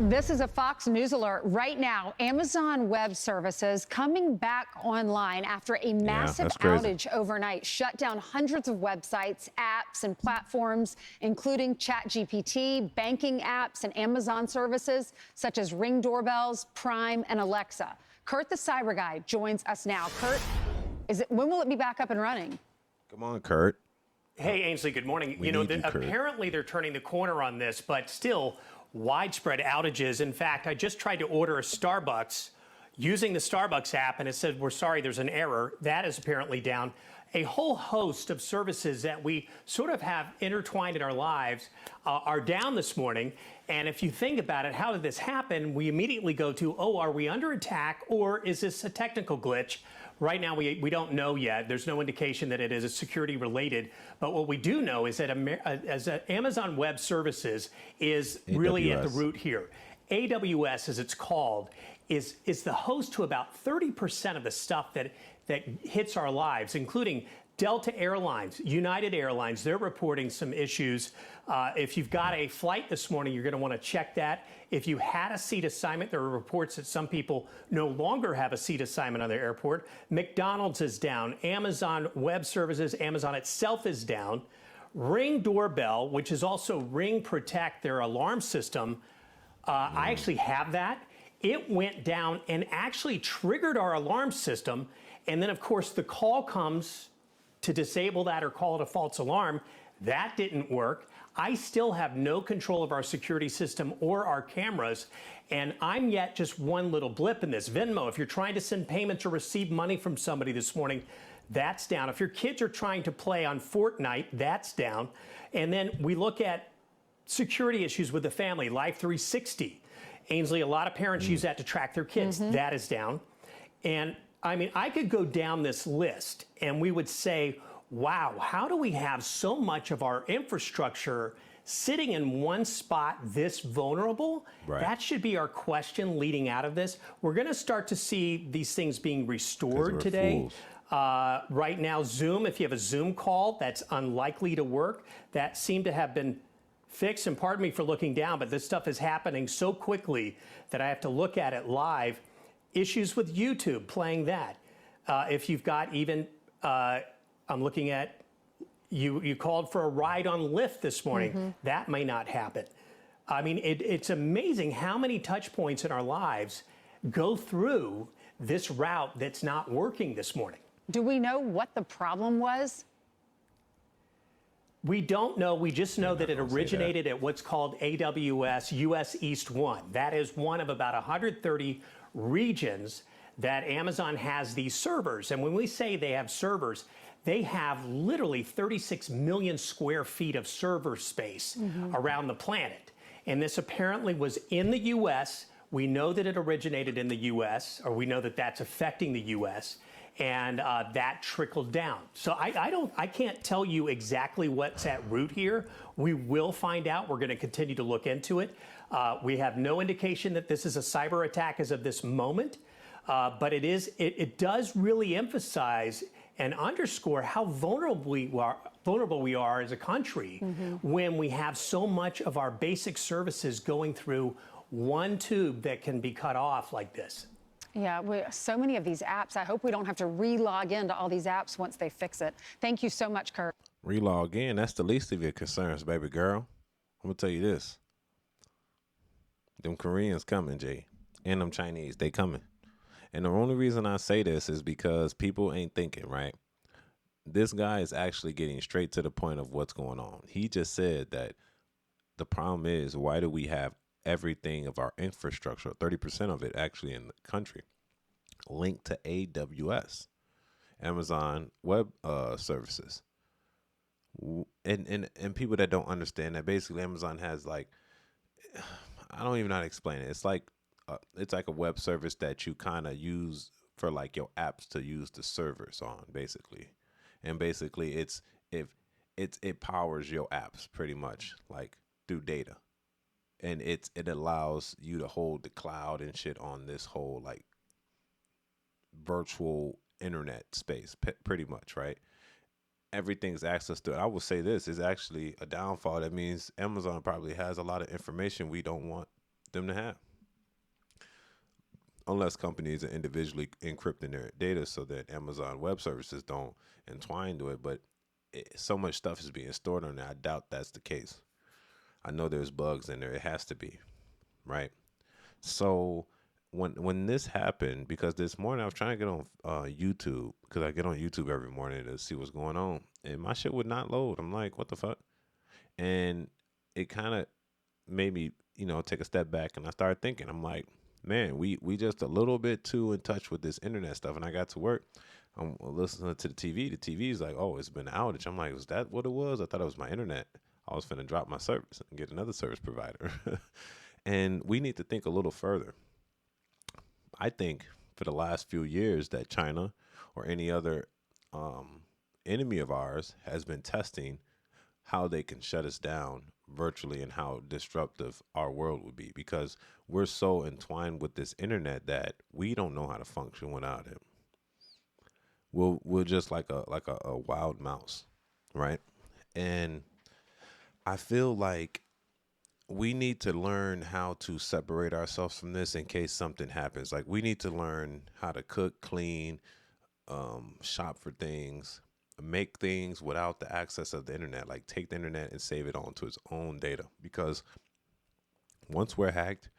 This is a Fox News alert right now. Amazon Web Services coming back online after a massive outage overnight shut down hundreds of websites, apps, and platforms, including ChatGPT, banking apps, and Amazon services such as Ring doorbells, Prime, and Alexa. Kurt, the cyber guy, joins us now. Kurt, when will it be back up and running? Come on, Kurt. Hey, Ainsley, good morning. Apparently they're turning the corner on this, but still widespread outages. In fact, I just tried to order a Starbucks using the Starbucks app, and it said, we're sorry, there's an error. That is apparently down. A whole host of services that we sort of have intertwined in our lives are down this morning. And if you think about it, how did this happen? We immediately go to, oh, are we under attack, or is this a technical glitch? Right now, we don't know yet. There's no indication that it is security related. But what we do know is that Amazon Web Services is really at the root here. AWS, as it's called, is the host to about 30% of the stuff that hits our lives, including Delta Airlines, United Airlines. They're reporting some issues. If you've got a flight this morning, you're going to want to check that. If you had a seat assignment, there are reports that some people no longer have a seat assignment on their airport. McDonald's is down. Amazon Web Services, Amazon itself is down. Ring doorbell, which is also Ring Protect, their alarm system. I actually have that. It went down and actually triggered our alarm system. And then, of course, the call comes to disable that or call it a false alarm. That didn't work. I still have no control of our security system or our cameras, and I'm yet just one little blip in this. Venmo, if you're trying to send payments or receive money from somebody this morning, that's down. If your kids are trying to play on Fortnite, that's down. And then we look at security issues with the family, Life 360. Ainsley, a lot of parents use that to track their kids. That is down. And I mean, I could go down this list and we would say, wow, how do we have so much of our infrastructure sitting in one spot this vulnerable? Right. That should be our question leading out of this. We're going to start to see these things being restored today. Right now, Zoom, if you have a Zoom call that's unlikely to work, that seemed to have been fixed. And pardon me for looking down, but this stuff is happening so quickly that I have to look at it live. Issues with YouTube, playing that. If you've got even, I'm looking at, you called for a ride on Lyft this morning. That may not happen. I mean, it's amazing how many touch points in our lives go through this route that's not working this morning. Do we know what the problem was? We don't know. We just know that it originated at what's called AWS US East 1. That is one of about 130 regions that Amazon has these servers. And when we say they have servers, they have literally 36 million square feet of server space around the planet. And this apparently was in the US. We know that it originated in the US, or we know that that's affecting the US, and that trickled down. So I can't tell you exactly what's at root here. We will find out. We're going to continue to look into it. We have no indication that this is a cyber attack as of this moment, but it does really emphasize and underscore how vulnerable we are as a country when we have so much of our basic services going through one tube that can be cut off like this. Yeah, so many of these apps. I hope we don't have to re-log into all these apps once they fix it. Thank you so much, Kurt. Re-log in, that's the least of your concerns, baby girl. I'm going to tell you this. Them Koreans coming, Jay, and them Chinese, they coming. And the only reason I say this is because people ain't thinking, right? This guy is actually getting straight to the point of what's going on. He just said that the problem is, why do we have everything of our infrastructure, 30% of it actually in the country, linked to AWS, Amazon Web Services? And people that don't understand that basically Amazon has, like, I don't even know how to explain it. It's like a web service that you kind of use for like your apps to use the servers on, basically. And basically it powers your apps pretty much, like, through data. And it allows you to hold the cloud and shit on this whole like virtual internet space, pretty much, right? Everything's access to it. I will say this is actually a downfall. That means Amazon probably has a lot of information we don't want them to have. Unless companies are individually encrypting their data so that Amazon Web Services don't entwine to it. But so much stuff is being stored on there. I doubt that's the case. I know there's bugs in there. It has to be, right? So when this happened, because this morning I was trying to get on YouTube, because I get on YouTube every morning to see what's going on, and my shit would not load. I'm like, what the fuck? And it kind of made me, take a step back, and I started thinking, I'm like, man, we just a little bit too in touch with this internet stuff. And I got to work, I'm listening to the TV. The TV's like, oh, it's been an outage. I'm like, was that what it was? I thought it was my internet. I was finna drop my service and get another service provider. And we need to think a little further. I think for the last few years that China or any other enemy of ours has been testing how they can shut us down virtually and how disruptive our world would be, because we're so entwined with this internet that we don't know how to function without it. We're just like a wild mouse, right? And I feel like we need to learn how to separate ourselves from this in case something happens. Like, we need to learn how to cook, clean, shop for things, make things without the access of the internet. Like, take the internet and save it onto its own data, because once we're hacked,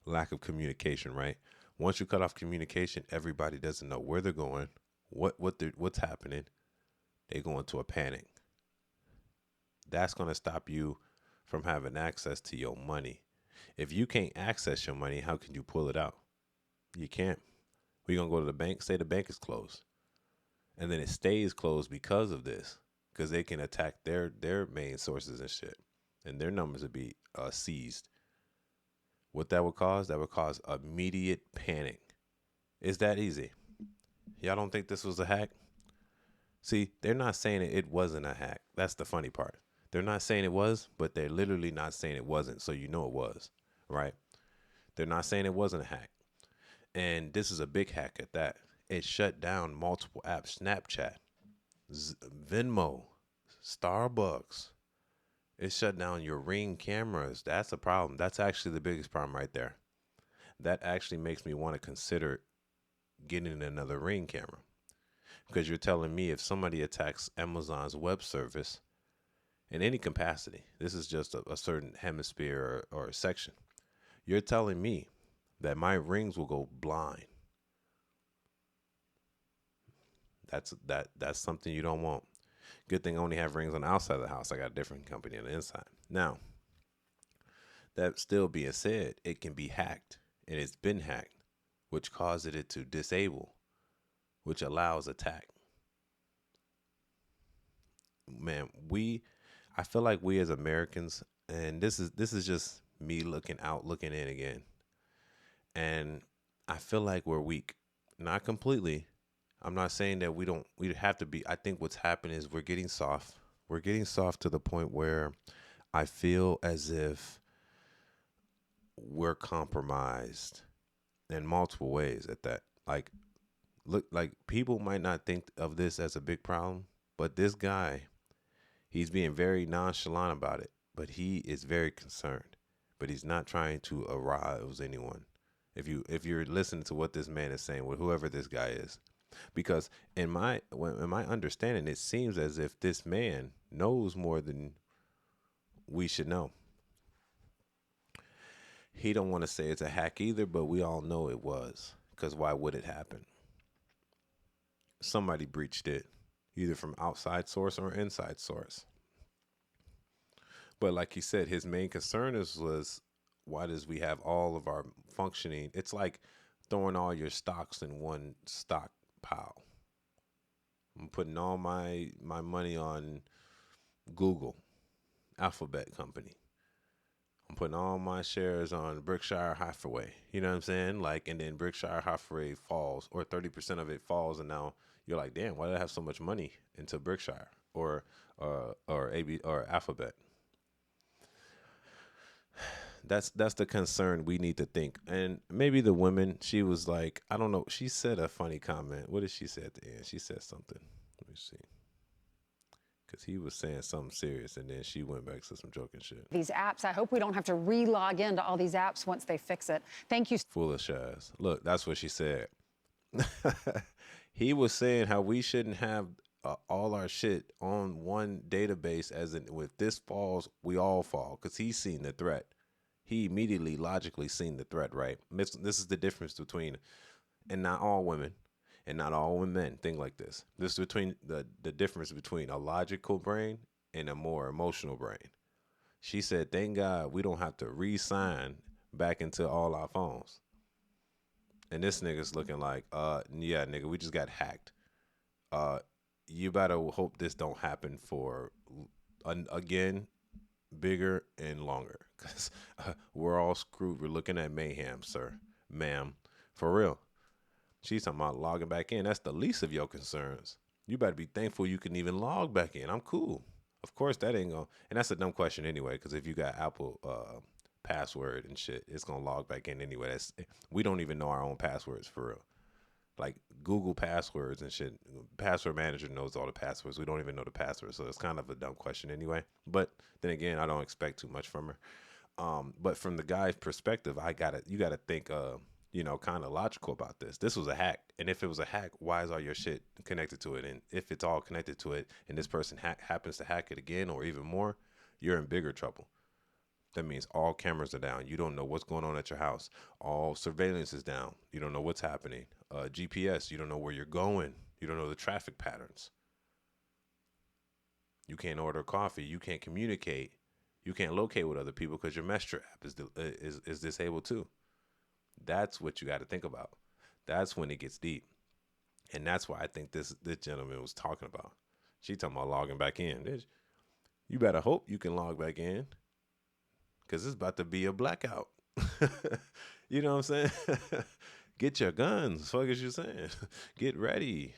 lack of communication, right? Once you cut off communication, everybody doesn't know where they're going, what's happening. They go into a panic. That's going to stop you from having access to your money. If you can't access your money, how can you pull it out? You can't. We're going to go to the bank, say the bank is closed. And then it stays closed because of this, because they can attack their main sources and shit, and their numbers would be seized. What that would cause? That would cause immediate panic. It's that easy. Y'all don't think this was a hack? See, they're not saying it wasn't a hack. That's the funny part. They're not saying it was, but they're literally not saying it wasn't, so you know it was, right? They're not saying it wasn't a hack. And this is a big hack at that. It shut down multiple apps, Snapchat, Venmo, Starbucks. It shut down your Ring cameras. That's a problem. That's actually the biggest problem right there. That actually makes me want to consider getting another Ring camera. Because you're telling me if somebody attacks Amazon's web service in any capacity, this is just a certain hemisphere or a section, you're telling me that my rings will go blind. That's something you don't want. Good thing I only have rings on the outside of the house. I got a different company on the inside. Now, that still being said, it can be hacked, and it's been hacked, which causes it to disable, which allows attack. Man, I feel like we as Americans, and this is just me looking in again, and I feel like we're weak. Not completely. I'm not saying that we have to be. I think what's happened is we're getting soft. We're getting soft to the point where I feel as if we're compromised in multiple ways at that. Like, look, like, people might not think of this as a big problem, but this guy, he's being very nonchalant about it, but he is very concerned, but he's not trying to arouse anyone. If you're listening to what this man is saying, with whoever this guy is, because in my understanding, it seems as if this man knows more than we should know. He don't want to say it's a hack either, but we all know it was, because why would it happen? Somebody breached it, either from outside source or inside source. But like he said, his main concern was why does we have all of our functioning? It's like throwing all your stocks in one stock pile. I'm putting all my money on Google, Alphabet Company. I'm putting all my shares on Berkshire Hathaway. You know what I'm saying? Like, and then Berkshire Hathaway falls, or 30% of it falls, and now you're like, damn, why did I have so much money into Berkshire or AB or Alphabet? That's the concern we need to think. And maybe the women, she was like, I don't know. She said a funny comment. What did she say at the end? She said something. Let me see. because he was saying something serious, and then she went back to some joking shit. These apps, I hope we don't have to re-log into all these apps once they fix it. Thank you. Foolish ass. Look, that's what she said. He was saying how we shouldn't have all our shit on one database, as in, if this falls, we all fall, because he's seen the threat. He immediately logically seen the threat, right? This is the difference between, and not all women, and not all men think like this. This is between the difference between a logical brain and a more emotional brain. She said, thank God we don't have to re-sign back into all our phones. And this nigga's looking like, yeah, nigga, we just got hacked. You better hope this don't happen for, again, bigger and longer. Because we're all screwed. We're looking at mayhem, sir, ma'am. For real. She's talking about logging back in. That's the least of your concerns. You better be thankful you can even log back in. I'm cool. Of course, that ain't going to, and that's a dumb question anyway, because if you got Apple password and shit, it's going to log back in anyway. We don't even know our own passwords for real. Like Google passwords and shit. Password manager knows all the passwords. We don't even know the passwords. So it's kind of a dumb question anyway. But then again, I don't expect too much from her. But from the guy's perspective, you gotta think, kind of logical about this. This was a hack. And if it was a hack, why is all your shit connected to it? And if it's all connected to it and this person happens to hack it again or even more, you're in bigger trouble. That means all cameras are down. You don't know what's going on at your house. All surveillance is down. You don't know what's happening. GPS, you don't know where you're going. You don't know the traffic patterns. You can't order coffee. You can't communicate. You can't locate with other people because your Messenger app is disabled too. That's what you got to think about. That's when it gets deep. And that's why I think this gentleman was talking about. She talking about logging back in. You better hope you can log back in, because it's about to be a blackout. You know what I'm saying? Get your guns. Fuck is you saying? Get ready.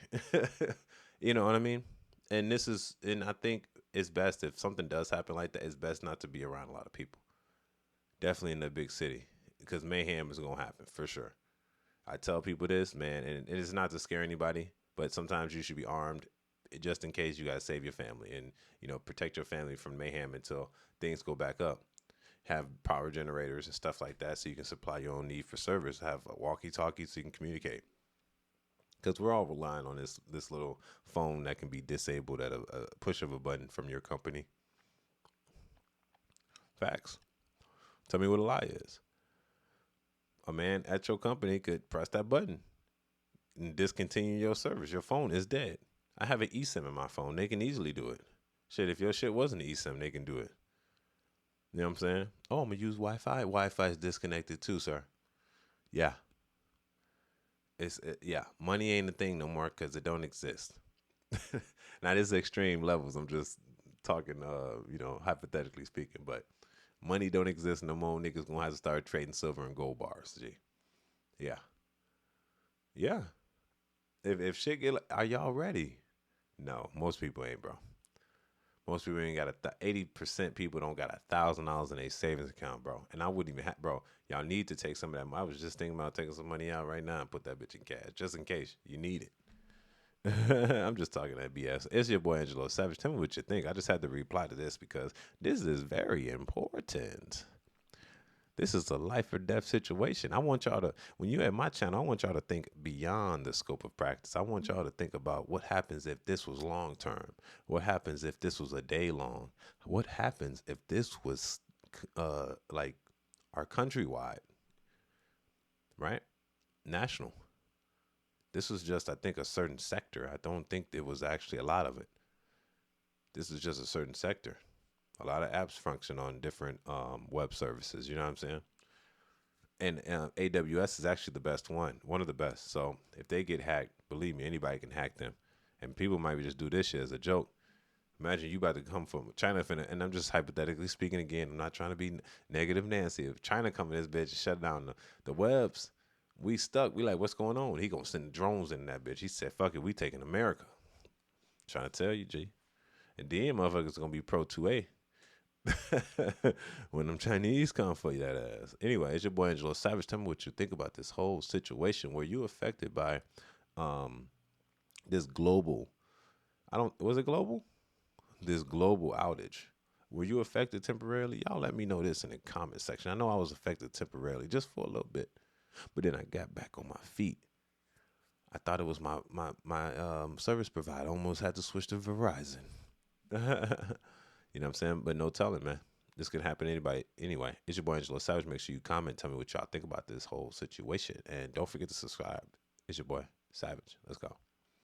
You know what I mean? And I think it's best if something does happen like that, it's best not to be around a lot of people. Definitely in the big city, because mayhem is going to happen for sure. I tell people this, man, and it's not to scare anybody, but sometimes you should be armed just in case you got to save your family and, protect your family from mayhem until things go back up. Have power generators and stuff like that so you can supply your own need for service. Have a walkie-talkie so you can communicate. Because we're all relying on this little phone that can be disabled at a push of a button from your company. Facts. Tell me what a lie is. A man at your company could press that button and discontinue your service. Your phone is dead. I have an eSIM in my phone. They can easily do it. Shit, if your shit wasn't an eSIM, they can do it. You know what I'm saying? Oh, I'm going to use Wi-Fi. Wi-Fi is disconnected too, sir. Yeah. Yeah. Money ain't a thing no more because it don't exist. Now, this is extreme levels. I'm just talking, hypothetically speaking. But money don't exist no more. Niggas going to have to start trading silver and gold bars, G. Yeah. Yeah. If shit get, are y'all ready? No, most people ain't, bro. Most people ain't got 80% people don't got $1,000 in a savings account, bro. And I wouldn't even bro, y'all need to take some of that. I was just thinking about taking some money out right now and put that bitch in cash, just in case you need it. I'm just talking that BS. It's your boy Angelo Savage. Tell me what you think. I just had to reply to this because this is very important. This is a life or death situation. I want y'all to, when you're at my channel, I want y'all to think beyond the scope of practice. I want y'all to think about what happens if this was long term. What happens if this was a day long? What happens if this was like our countrywide, right? National. This was just, I think, a certain sector. I don't think there was actually a lot of it. This is just a certain sector. A lot of apps function on different web services. You know what I'm saying? And AWS is actually the best one of the best. So if they get hacked, believe me, anybody can hack them. And people might just do this shit as a joke. Imagine you about to come from China, and I'm just hypothetically speaking again. I'm not trying to be negative Nancy. If China come in this bitch and shut down the webs, we stuck. We like, what's going on? He gonna send drones in that bitch. He said, fuck it, we taking America. Trying to tell you, G. And then motherfuckers gonna be pro 2A. When them Chinese come for you, that ass. Anyway, it's your boy Angelo Savage. Tell me what you think about this whole situation. Were you affected by this global? Was it global? this global outage. Were you affected temporarily? Y'all let me know this in the comment section. I know I was affected temporarily just for a little bit, but then I got back on my feet. I thought it was my service provider. Almost had to switch to Verizon. You know what I'm saying? But no telling, man. This could happen to anybody. Anyway, it's your boy Angelo Savage. Make sure you comment. Tell me what y'all think about this whole situation. And don't forget to subscribe. It's your boy Savage. Let's go.